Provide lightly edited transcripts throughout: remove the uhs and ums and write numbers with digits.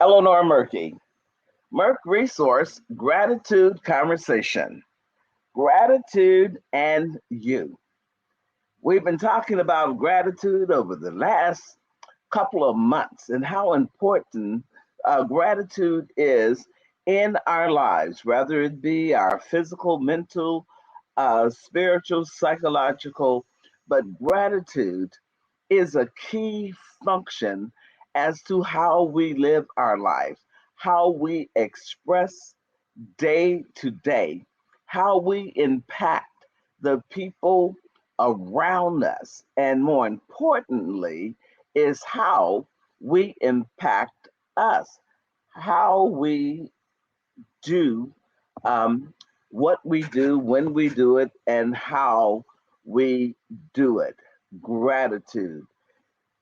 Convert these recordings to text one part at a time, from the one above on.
Eleanor Murky. Murk Resource Gratitude Conversation. Gratitude and you. We've been talking about gratitude over the last couple of months and how important gratitude is in our lives, whether it be our physical, mental, spiritual, psychological. But gratitude is a key function as to how we live our lives, how we express day to day, how we impact the people around us, and more importantly, is how we impact us, how we do um, what we do, when we do it, and how we do it. Gratitude.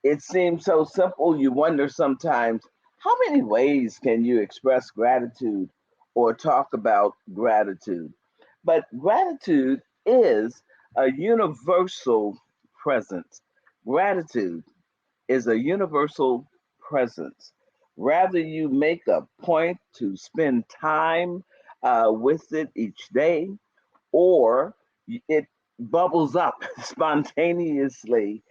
It seems so simple, you wonder sometimes how many ways can you express gratitude or talk about gratitude? But gratitude is a universal presence. Gratitude is a universal presence. Rather, you make a point to spend time with it each day, or it bubbles up spontaneously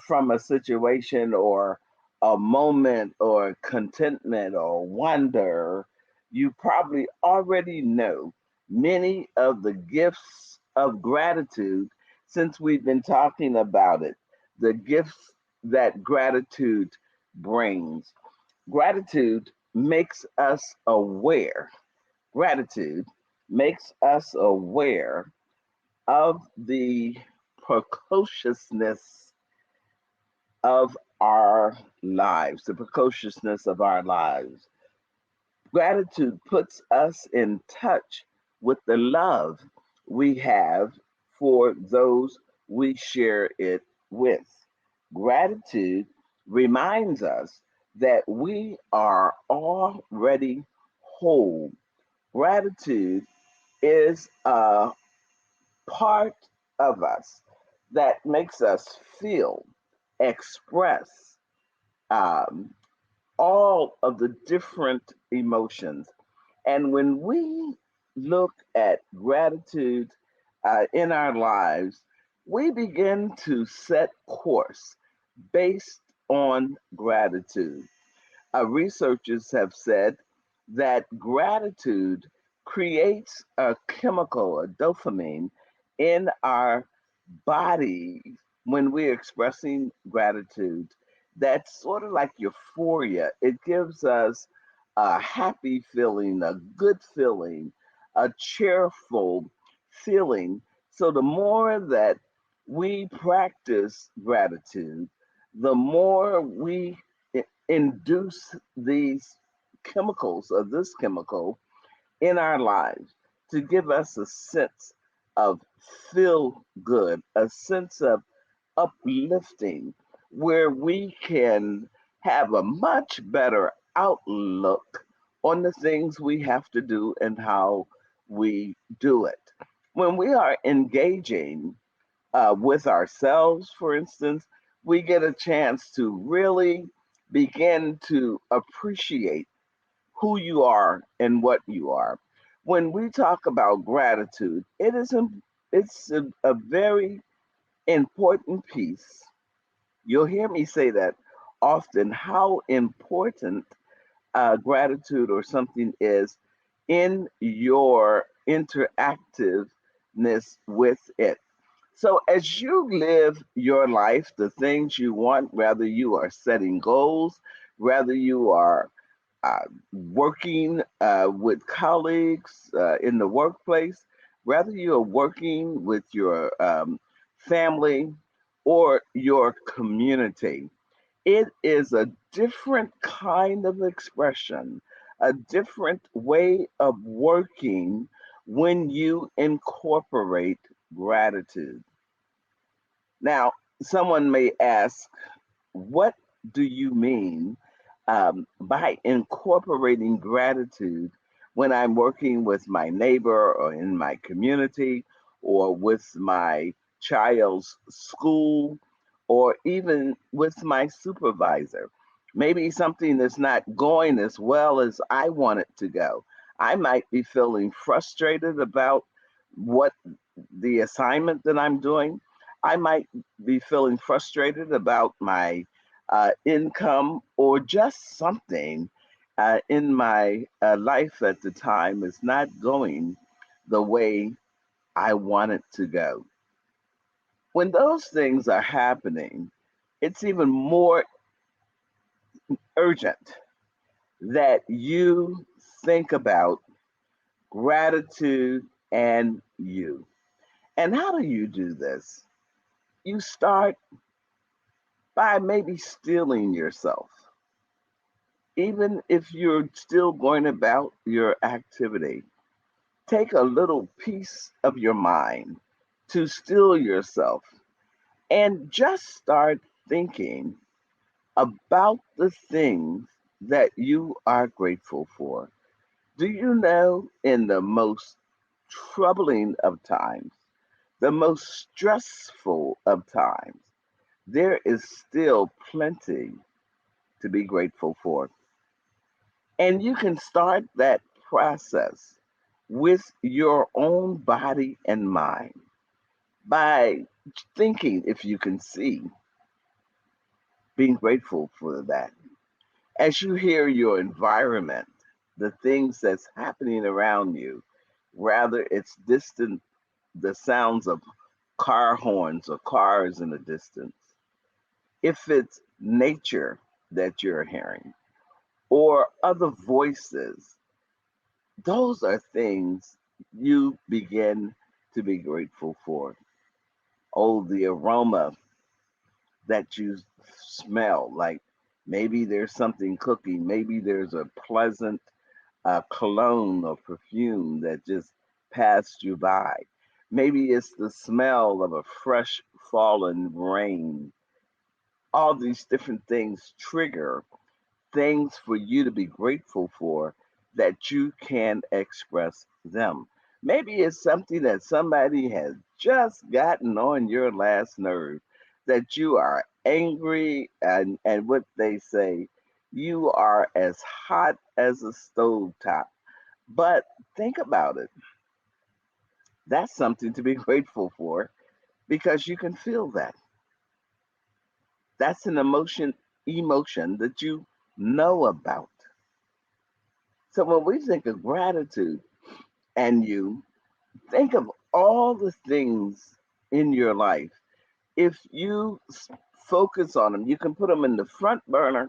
from a situation or a moment or contentment or wonder. You probably already know many of the gifts of gratitude since we've been talking about it, the gifts that gratitude brings. Gratitude makes us aware. Gratitude makes us aware of the precociousness of our lives, the precociousness of our lives. Gratitude puts us in touch with the love we have for those we share it with. Gratitude reminds us that we are already whole. Gratitude is a part of us that makes us feel, express um, all of the different emotions. And when we look at gratitude in our lives, we begin to set course based on gratitude. Researchers have said that gratitude creates a chemical, a dopamine, in our body when we're expressing gratitude. That's sort of like euphoria. It gives us a happy feeling, a good feeling, a cheerful feeling. So the more that we practice gratitude, the more we induce these chemicals or this chemical in our lives to give us a sense of feel good, a sense of uplifting, where we can have a much better outlook on the things we have to do and how we do it. When we are engaging with ourselves, for instance, we get a chance to really begin to appreciate who you are and what you are. When we talk about gratitude, it's a very important piece. You'll hear me say that often, how important gratitude or something is in your interactiveness with it. So, as you live your life, the things you want, whether you are setting goals, whether you are working with colleagues in the workplace, whether you're working with your family or your community, it is a different kind of expression, a different way of working when you incorporate gratitude. Now, someone may ask, what do you mean by incorporating gratitude when I'm working with my neighbor or in my community or with my child's school or even with my supervisor? Maybe something that's not going as well as I want it to go. I might be feeling frustrated about what the assignment that I'm doing. I might be feeling frustrated about my income or just something in my life at the time is not going the way I want it to go. When those things are happening, it's even more urgent that you think about gratitude and you. And how do you do this? You start by maybe stealing yourself. Even if you're still going about your activity, take a little piece of your mind to still yourself and just start thinking about the things that you are grateful for. Do you know in the most troubling of times, the most stressful of times, there is still plenty to be grateful for? And you can start that process with your own body and mind by thinking, if you can see, being grateful for that. As you hear your environment, the things that's happening around you, rather it's distant, the sounds of car horns or cars in the distance, if it's nature that you're hearing or other voices, those are things you begin to be grateful for. Oh, the aroma that you smell, like maybe there's something cooking, maybe there's a pleasant cologne or perfume that just passed you by. Maybe it's the smell of a fresh fallen rain. All these different things trigger things for you to be grateful for that you can express them. Maybe it's something that somebody has just gotten on your last nerve, that you are angry, and what they say, you are as hot as a stove top. But think about it. That's something to be grateful for because you can feel that. That's an emotion that you know about. So when we think of gratitude and you think of all the things in your life, if you focus on them, you can put them in the front burner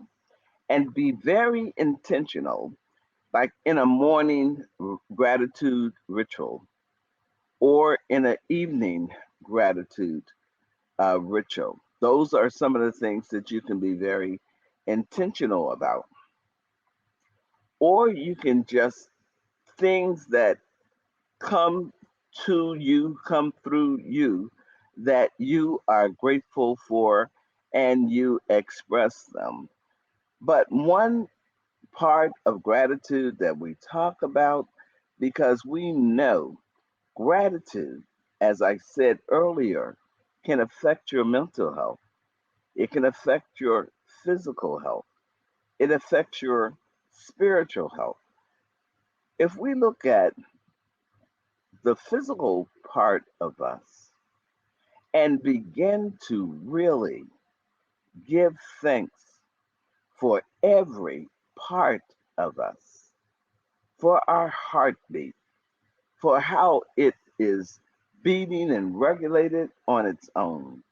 and be very intentional, like in a morning gratitude ritual or in an evening gratitude ritual. Those are some of the things that you can be very intentional about. Or you can just things that come to you, come through you, that you are grateful for and you express them. But one part of gratitude that we talk about, because we know gratitude, as I said earlier, can affect your mental health, it can affect your physical health, it affects your spiritual health. If we look at the physical part of us and begin to really give thanks for every part of us, for our heartbeat, for how it is beating and regulated on its own.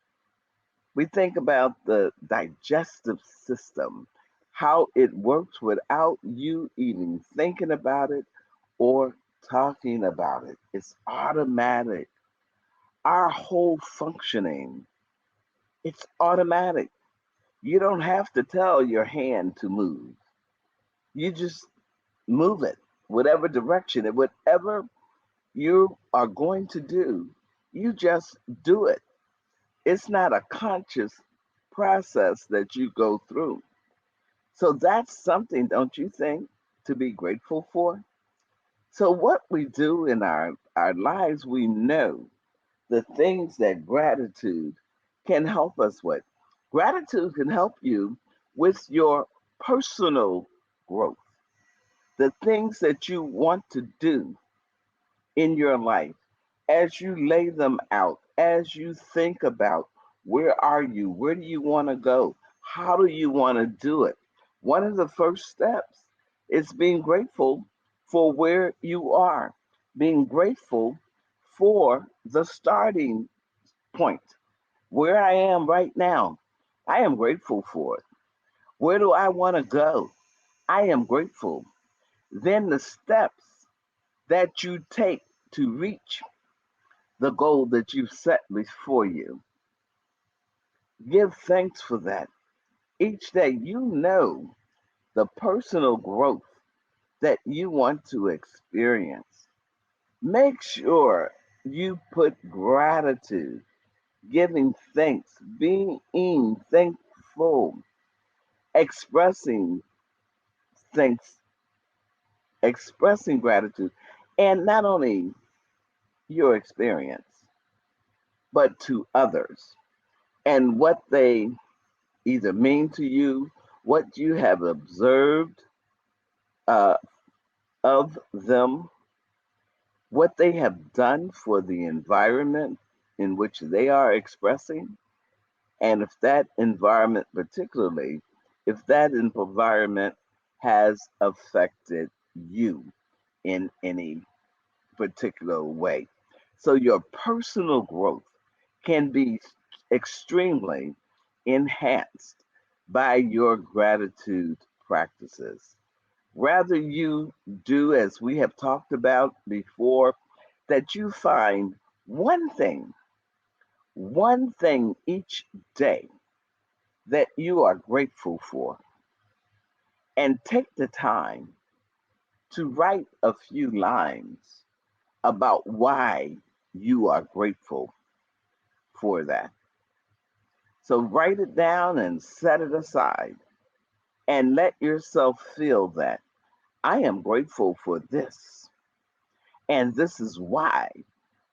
We think about the digestive system, how it works without you even thinking about it or talking about it. It's automatic. Our whole functioning, it's automatic. You don't have to tell your hand to move. You just move it, whatever direction and whatever you are going to do, you just do it. It's not a conscious process that you go through. So that's something, don't you think, to be grateful for? So what we do in our lives, we know the things that gratitude can help us with. Gratitude can help you with your personal growth, the things that you want to do in your life, as you lay them out, as you think about where are you, where do you want to go, how do you want to do it, one of the first steps is being grateful for where you are, being grateful for the starting point, where I am right now. I am grateful for it. Where do I want to go? I am grateful. Then the steps that you take to reach the goal that you've set before you. Give thanks for that. Each day, you know the personal growth that you want to experience. Make sure you put gratitude, giving thanks, being thankful, expressing thanks, expressing gratitude, and not only your experience, but to others and what they either mean to you, what you have observed uh, of them, what they have done for the environment in which they are expressing, and if that environment, particularly, if that environment has affected you in any particular way. So your personal growth can be extremely enhanced by your gratitude practices. Rather, you do, as we have talked about before, that you find one thing, one thing each day that you are grateful for, and take the time to write a few lines about why you are grateful for that. So write it down and set it aside and let yourself feel that I am grateful for this. And this is why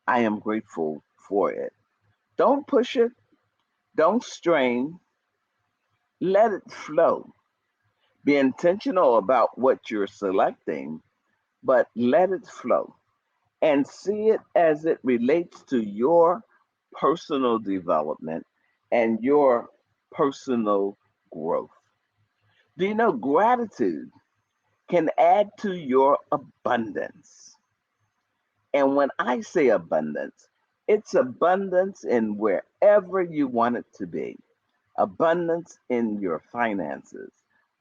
I am grateful for it. Don't push it, don't strain, let it flow. Be intentional about what you're selecting, but let it flow and see it as it relates to your personal development and your personal growth. Do you know gratitude can add to your abundance? And when I say abundance, it's abundance in wherever you want it to be, abundance in your finances,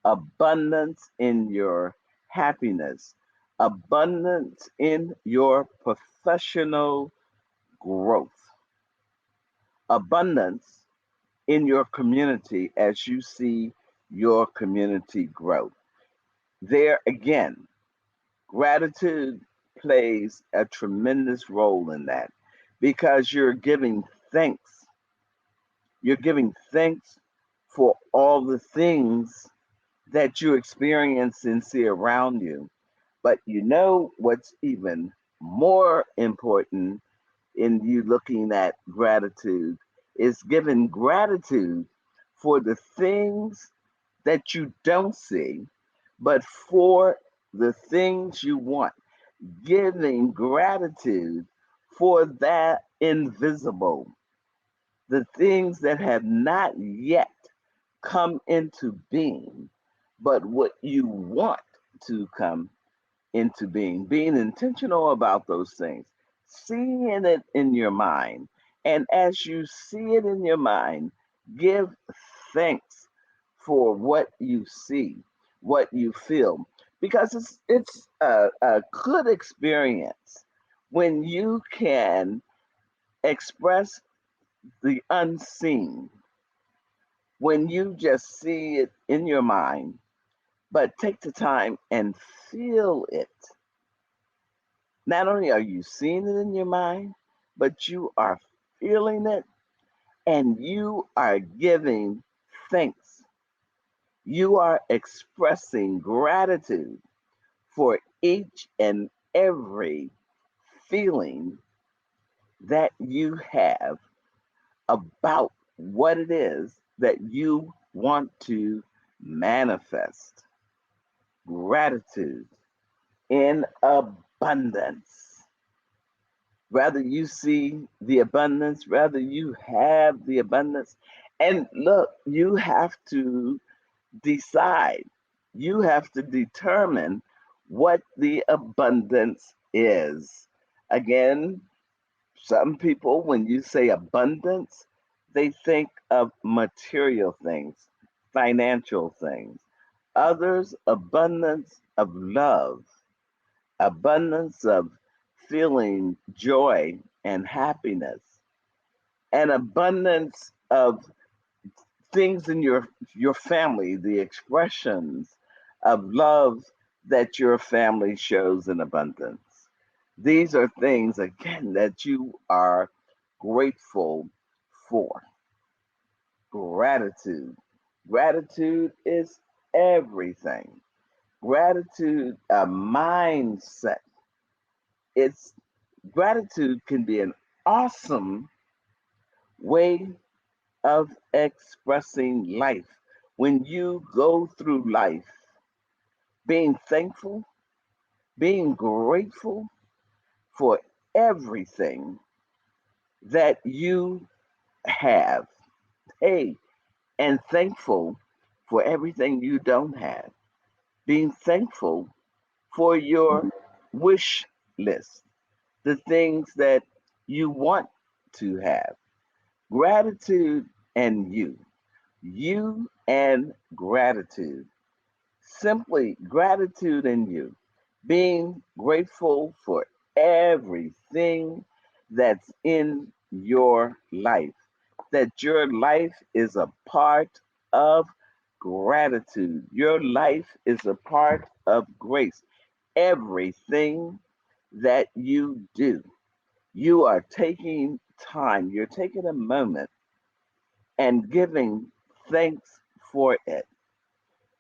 abundance in your happiness, abundance in your professional growth, abundance in your community as you see your community grow. There again, gratitude plays a tremendous role in that because you're giving thanks. You're giving thanks for all the things that you experience and see around you. But you know what's even more important in you looking at gratitude is giving gratitude for the things that you don't see, but for the things you want. Giving gratitude for that invisible, the things that have not yet come into being, but what you want to come into being, being intentional about those things, seeing it in your mind. And as you see it in your mind, give thanks for what you see, what you feel, because it's a good experience when you can express the unseen, when you just see it in your mind, but take the time and feel it. Not only are you seeing it in your mind, but you are feeling it and you are giving thanks. You are expressing gratitude for each and every feeling that you have about what it is that you want to manifest gratitude in abundance. Rather you see the abundance, rather you have the abundance. And look, you have to decide, you have to determine what the abundance is. Again, some people, when you say abundance, they think of material things, financial things. Others, abundance of love, abundance of feeling joy and happiness, an abundance of things in your family, the expressions of love that your family shows in abundance. These are things again that you are grateful for. Gratitude. Gratitude is everything. Gratitude, a mindset. It's gratitude can be an awesome way of expressing life. When you go through life being thankful, being grateful for everything that you have, hey, and thankful for everything you don't have, being thankful for your wish list, the things that you want to have. Gratitude and you and gratitude. Simply gratitude in you, being grateful for everything that's in your life, that your life is a part of gratitude. Your life is a part of grace. Everything that you do, you are taking time, you're taking a moment and giving thanks for it.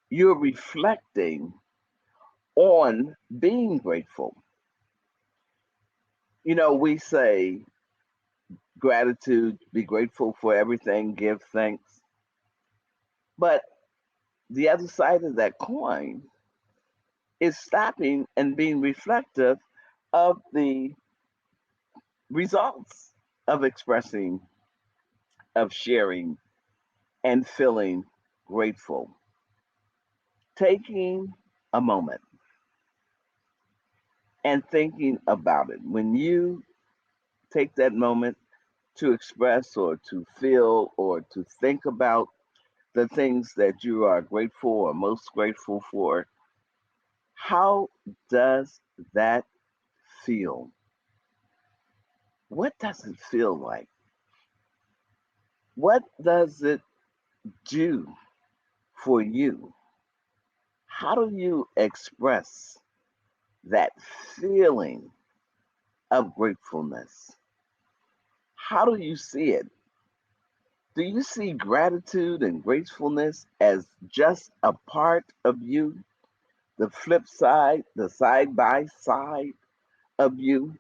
You're reflecting on being grateful. You know, we say gratitude, be grateful for everything, give thanks. But the other side of that coin is stopping and being reflective of the results of expressing, of sharing, and feeling grateful. Taking a moment and thinking about it. When you take that moment to express or to feel or to think about the things that you are grateful or most grateful for, how does that feel? What does it feel like? What does it do for you? How do you express that feeling of gratefulness? How do you see it? Do you see gratitude and gratefulness as just a part of you, the flip side, the side by side of you?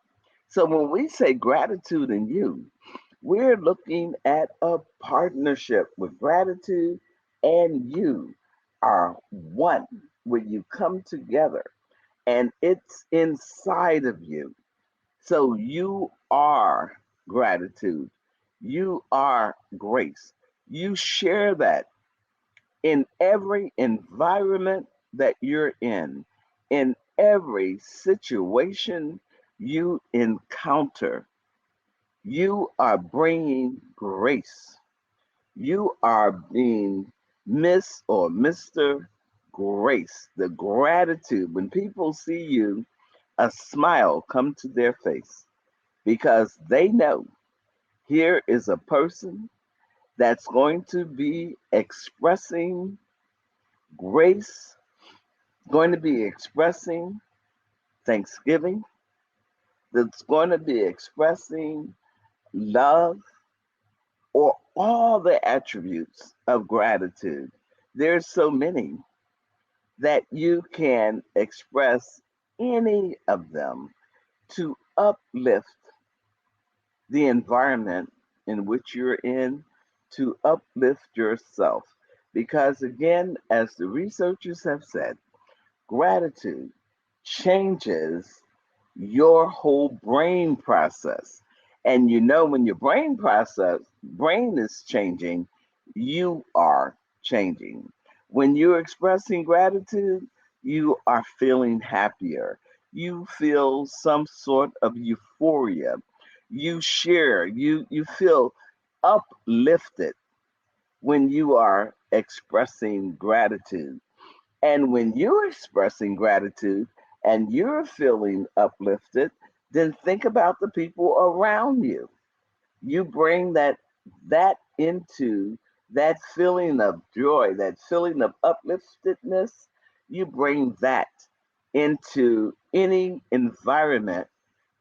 So when we say gratitude and you, we're looking at a partnership with gratitude and you are one when you come together and it's inside of you. So you are gratitude. You are grace. You share that in every environment that you're in every situation you encounter. You are bringing grace. You are being Miss or Mr. Grace. The gratitude. When people see you, a smile come to their face because they know here is a person that's going to be expressing grace, going to be expressing thanksgiving, that's going to be expressing love, or all the attributes of gratitude. There's so many that you can express any of them to uplift the environment in which you're in, to uplift yourself. Because again, as the researchers have said, gratitude changes your whole brain process. And you know, when your brain is changing, you are changing. When you're expressing gratitude, you are feeling happier. You feel some sort of euphoria. You feel uplifted when you are expressing gratitude. And when you're expressing gratitude and you're feeling uplifted, then think about the people around you. You bring that into that feeling of joy, that feeling of upliftedness, you bring that into any environment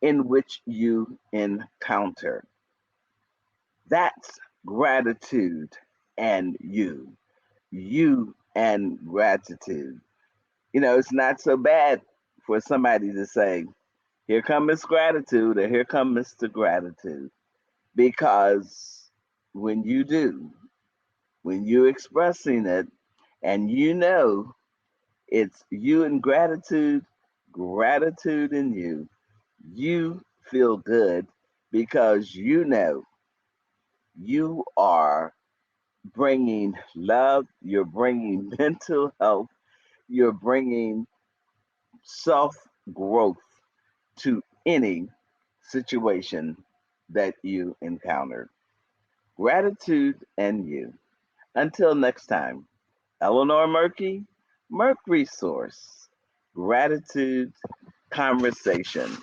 in which you encounter. That's gratitude and you and gratitude. You know, it's not so bad for somebody to say, here comes Miss Gratitude or here comes Mr. Gratitude. Because when you do, when you're expressing it and you know it's you and gratitude, gratitude in you feel good because you know you are bringing love, you're bringing mental health, you're bringing self growth to any situation that you encounter. Gratitude and you. Until next time, Eleanor Murky, Murk Resource, Gratitude Conversation.